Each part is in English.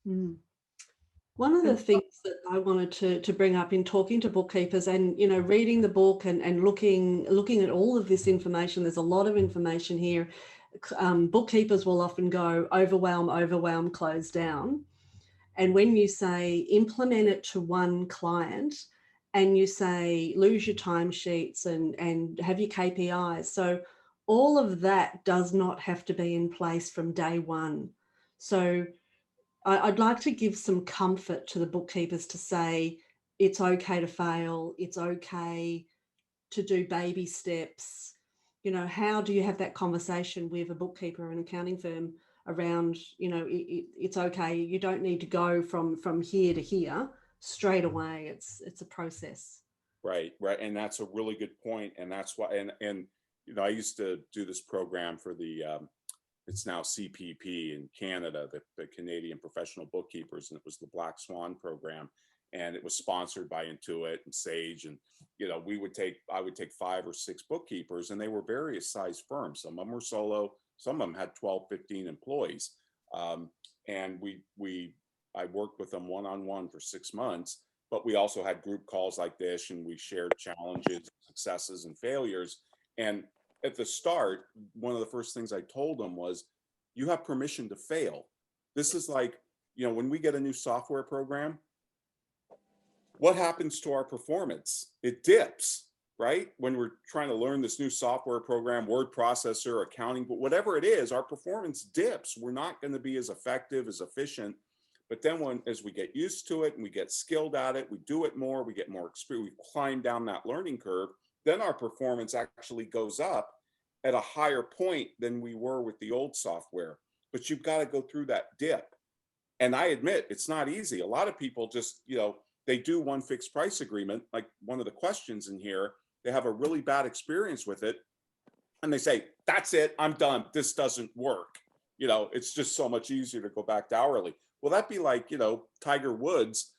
Mm. One of the things that I wanted to bring up in talking to bookkeepers and, reading the book and looking at all of this information, there's a lot of information here. Bookkeepers will often go overwhelm, overwhelm, close down. And when you say implement it to one client and you say lose your timesheets and have your KPIs. So all of that does not have to be in place from day one. So I'd like to give some comfort to the bookkeepers to say it's okay to fail, it's okay to do baby steps. How do you have that conversation with a bookkeeper or an accounting firm around, it's okay, you don't need to go from here to here straight away. It's a process. Right, right. And that's a really good point. And that's why, and I used to do this program for the it's now CPP in Canada, the Canadian Professional Bookkeepers, and it was the Black Swan program, and it was sponsored by Intuit and Sage, and I would take 5 or 6 bookkeepers, and they were various size firms. Some of them were solo, some of them had 12, 15 employees, and I worked with them one-on-one for 6 months. But we also had group calls like this, and we shared challenges, successes, and failures. And at the start, one of the first things I told them was, you have permission to fail. This is like, when we get a new software program, what happens to our performance? It dips, right? When we're trying to learn this new software program, word processor, accounting, but whatever it is, our performance dips. We're not going to be as effective, as efficient. But then as we get used to it and we get skilled at it, we do it more, we get more experience, we climb down that learning curve, then our performance actually goes up at a higher point than we were with the old software. But you've got to go through that dip. And I admit, it's not easy. A lot of people just, they do one fixed price agreement, like one of the questions in here, they have a really bad experience with it. And they say, that's it, I'm done, this doesn't work. It's just so much easier to go back to hourly. Well, that'd be like, Tiger Woods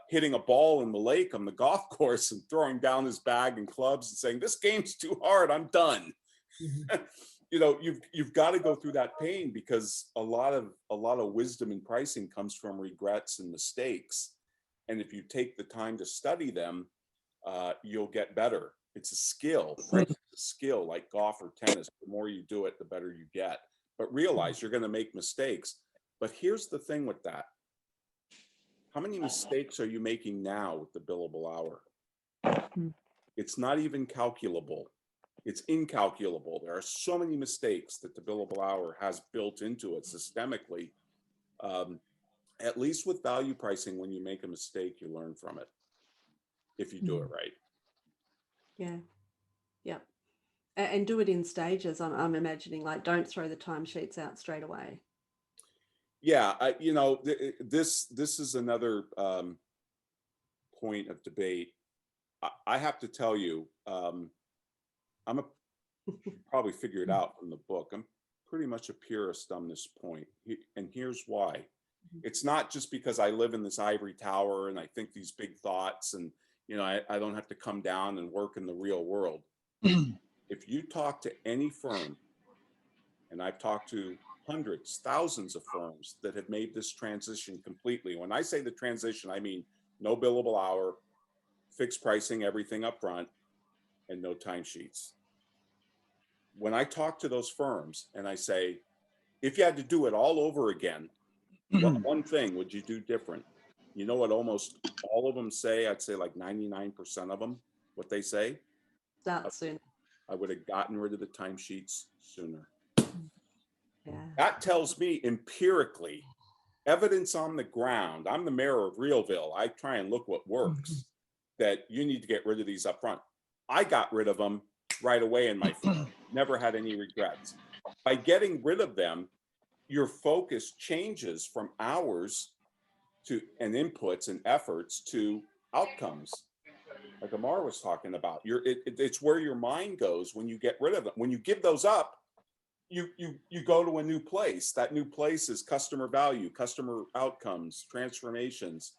hitting a ball in the lake on the golf course and throwing down his bag and clubs and saying, this game's too hard, I'm done. Mm-hmm. You've got to go through that pain, because a lot of wisdom in pricing comes from regrets and mistakes. And if you take the time to study them, you'll get better. It's a skill. Pricing is a skill, like golf or tennis. The more you do it, the better you get. But realize you're going to make mistakes. But here's the thing with that. How many mistakes are you making now with the billable hour? It's not even calculable. It's incalculable. There are so many mistakes that the billable hour has built into it systemically. At least with value pricing, when you make a mistake, you learn from it, if you do it right. Yeah. Yeah. And do it in stages. I'm imagining, like, don't throw the timesheets out straight away. Yeah, this is another point of debate. I have to tell you, you probably figure it out from the book, I'm pretty much a purist on this point. And here's why. It's not just because I live in this ivory tower and I think these big thoughts and, I don't have to come down and work in the real world. If you talk to any firm, and I've talked to hundreds, thousands of firms that have made this transition completely. When I say the transition, I mean no billable hour, fixed pricing, everything up front, and no timesheets. When I talk to those firms and I say, if you had to do it all over again, what one thing would you do different? You know what almost all of them say? I'd say like 99% of them, what they say? Start soon. I would have gotten rid of the timesheets sooner. Yeah. That tells me empirically, evidence on the ground, I'm the mayor of Realville, I try and look what works, that you need to get rid of these up front. I got rid of them right away in my firm, never had any regrets. By getting rid of them, your focus changes from hours and inputs and efforts to outcomes, like Amar was talking about. It's where your mind goes when you get rid of them. When you give those up, you go to a new place. That new place is customer value, customer outcomes, transformations.